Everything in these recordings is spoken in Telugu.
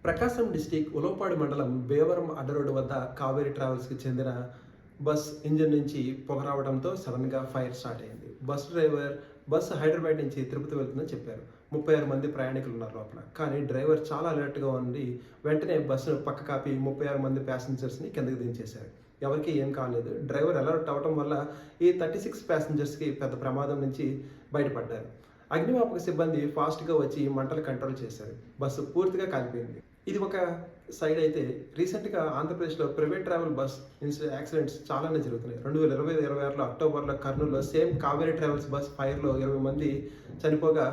ప్రకాశం డిస్టిక్ ఉలవపాడు మండలం భీమవరం అడ్డ రోడ్డు వద్ద కావేరీ ట్రావెల్స్కి చెందిన బస్ ఇంజిన్ నుంచి పొగ రావడంతో సడన్గా ఫైర్ స్టార్ట్ అయింది. బస్ డ్రైవర్ బస్సు హైదరాబాద్ నుంచి తిరుపతి వెళ్తుందని చెప్పారు. 36 మంది ప్రయాణికులు ఉన్నారు లోపల. కానీ డ్రైవర్ చాలా అలర్ట్గా ఉండి వెంటనే బస్సును పక్క కాపి 36 మంది ప్యాసింజర్స్ని కిందకి దించేశారు. ఎవరికి ఏం కాలేదు. డ్రైవర్ అలర్ట్ అవడం వల్ల ఈ 36 ప్యాసింజర్స్కి పెద్ద ప్రమాదం నుంచి బయటపడ్డారు. అగ్నిమాపక సిబ్బంది ఫాస్ట్గా వచ్చి మంటలు కంట్రోల్ చేశారు. బస్సు పూర్తిగా కాలిపోయింది. ఇది ఒక సైడ్ అయితే రీసెంట్గా ఆంధ్రప్రదేశ్లో ప్రైవేట్ ట్రావెల్ బస్ యాక్సిడెంట్స్ చాలానే జరుగుతున్నాయి. 2025-26లో అక్టోబర్లో కర్నూలులో సేమ్ కావేరీ ట్రావెల్స్ బస్ ఫైర్లో 20 మంది చనిపోగా,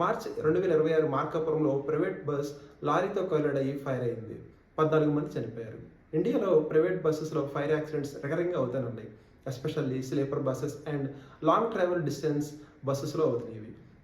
మార్చ్ 2026 మార్కాపురంలో ప్రైవేట్ బస్ లారీతో కొలైడ్ అయ్యి ఫైర్ అయింది. 14 మంది చనిపోయారు. ఇండియాలో ప్రైవేట్ బస్సెస్లో ఫైర్ యాక్సిడెంట్స్ రెగ్యులర్గా అవుతూనే ఉన్నాయి. Especially sleeper buses and long travel distance బస్సెస్లో అవుతున్నాయి.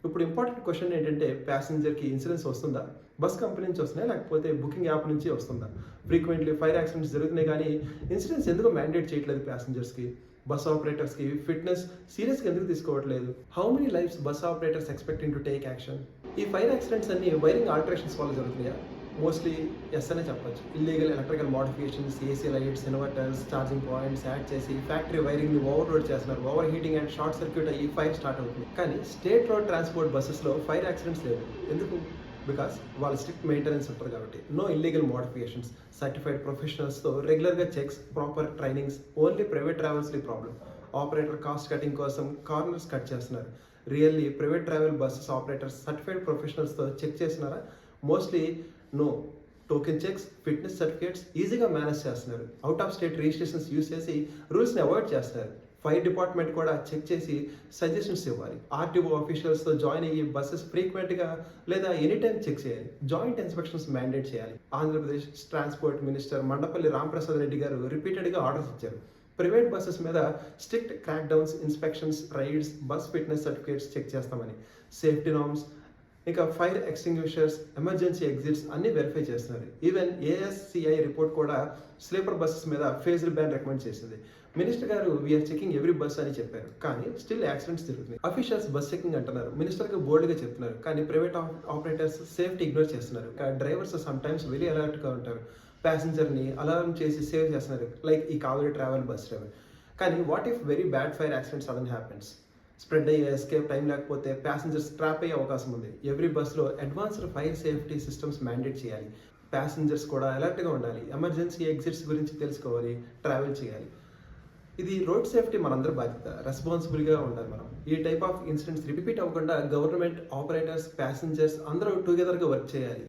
ఇప్పుడు ఇంపార్టెంట్ క్వశ్చన్ ఏంటంటే, ప్యాసింజర్కి ఇన్సూరెన్స్ వస్తుందా? బస్ కంపెనీ నుంచి వస్తున్నాయి, లేకపోతే బుకింగ్ యాప్ నుంచి వస్తుందా? ఫ్రీక్వెంట్లీ ఫైర్ యాక్సిడెంట్స్ జరుగుతున్నాయి, కానీ ఇన్సూరెన్స్ ఎందుకు మ్యాండేట్ చేయట్లేదు ప్యాసింజర్స్కి? బస్ ఆపరేటర్స్కి ఫిట్నెస్ సీరియస్గా ఎందుకు తీసుకోవట్లేదు? How many lifes bus operators expecting to take action? ఈ ఫైర్ యాక్సిడెంట్స్ అన్ని వైరింగ్ ఆల్టరేషన్స్ వల్ల జరుగుతున్నాయా? మోస్ట్లీ ఎస్ అనే చెప్పచ్చు. Illegal electrical modifications, AC lights, inverters, charging points add చేసి ఫ్యాక్టరీ వైరింగ్ని ఓవర్లోడ్ చేస్తున్నారు. Over heating and short circuit అయ్యి ఫైర్ స్టార్ట్ అవుతుంది. కానీ స్టేట్ రోడ్ ట్రాన్స్పోర్ట్ బస్సెస్లో ఫైర్ యాక్సిడెంట్స్ లేవు. ఎందుకు? బికాస్ వాళ్ళ స్ట్రిక్ట్ మెయింటెనెన్స్ ఉంటుంది కాబట్టి. నో ఇల్లీగల్ మోడిఫికేషన్స్, సర్టిఫైడ్ ప్రొఫెషనల్స్తో రెగ్యులర్గా checks, proper trainings. Only private ట్రావెల్స్లీ ప్రాబ్లం. ఆపరేటర్ కాస్ట్ కటింగ్ కోసం కార్నర్స్ కట్ చేస్తున్నారు. Really private travel buses operators certified ప్రొఫెషనల్స్తో చెక్ చేస్తున్నారా? Mostly no. Token checks, fitness certificates ఈజీగా మేనేజ్ చేస్తున్నారు. Out of state registrations use చేసి రూల్స్ని అవాయిడ్ చేస్తున్నారు. ఫైర్ డిపార్ట్మెంట్ కూడా చెక్ చేసి సజెషన్స్ ఇవ్వాలి. ఆర్టీఓ ఆఫీషియల్స్తో జాయిన్ అయ్యి బస్సెస్ ఫ్రీక్వెంట్గా లేదా ఎనీ టైం చెక్ చేయాలి. జాయింట్ ఇన్స్పెక్షన్స్ మ్యాండేట్ చేయాలి. ఆంధ్రప్రదేశ్ ట్రాన్స్పోర్ట్ మినిస్టర్ మండపల్లి రాంప్రసాద్ రెడ్డి గారు రిపీటెడ్గా ఆర్డర్స్ ఇచ్చారు. ప్రైవేట్ బస్సెస్ మీద strict crackdowns, inspections, raids, bus fitness certificates check చేస్తామని, సేఫ్టీ నార్మ్స్, ఇంకా ఫైర్ ఎక్స్టింగ్విషర్స్, ఎమర్జెన్సీ ఎగ్జిట్స్ అన్ని వెరిఫై చేస్తున్నారు. ఈవెన్ ఏఎస్సిఐ రిపోర్ట్ కూడా స్లీపర్ బస్సెస్ మీద ఫేజ్డ్ బ్యాన్ రికమెండ్ చేసింది. మినిస్టర్ గారు వీఆర్ చెకింగ్ ఎవ్రీ బస్ అని చెప్పారు, కానీ స్టిల్ యాక్సిడెంట్స్ జరుగుతున్నాయి. అఫీషియల్స్ బస్ చెకింగ్ అంటున్నారు, మినిస్టర్గా బోల్డ్గా చెప్తున్నారు, కానీ ప్రైవేట్ ఆపరేటర్స్ సేఫ్టీ ఇగ్నోర్ చేస్తున్నారు. డ్రైవర్స్ సమ్ టైమ్స్ వెరీ అలర్ట్గా ఉంటారు. ప్యాసింజర్ని అలారం చేసి సేవ్ చేస్తున్నారు, లైక్ ఈ కావేరీ ట్రావెల్ బస్ డ్రైవర్. కానీ what if very bad fire accident sudden happens? Spread అయ్యే ఎస్కేప్ టైం లేకపోతే ప్యాసింజర్స్ ట్రాప్ అయ్యే అవకాశం ఉంది. ఎవ్రీ బస్లో advanced fire safety systems mandate చేయాలి. ప్యాసింజర్స్ కూడా అలర్ట్గా ఉండాలి. ఎమర్జెన్సీ ఎగ్జిట్స్ గురించి తెలుసుకోవాలి, ట్రావెల్ చేయాలి. ఇది రోడ్ సేఫ్టీ మనందరి బాధ్యత. రెస్పాన్సిబుల్గా ఉండాలి మనం. ఈ టైప్ ఆఫ్ ఇన్సిడెంట్స్ రిపీట్ అవ్వకుండా గవర్నమెంట్, ఆపరేటర్స్, ప్యాసింజర్స్ అందరూ టుగెదర్గా వర్క్ చేయాలి.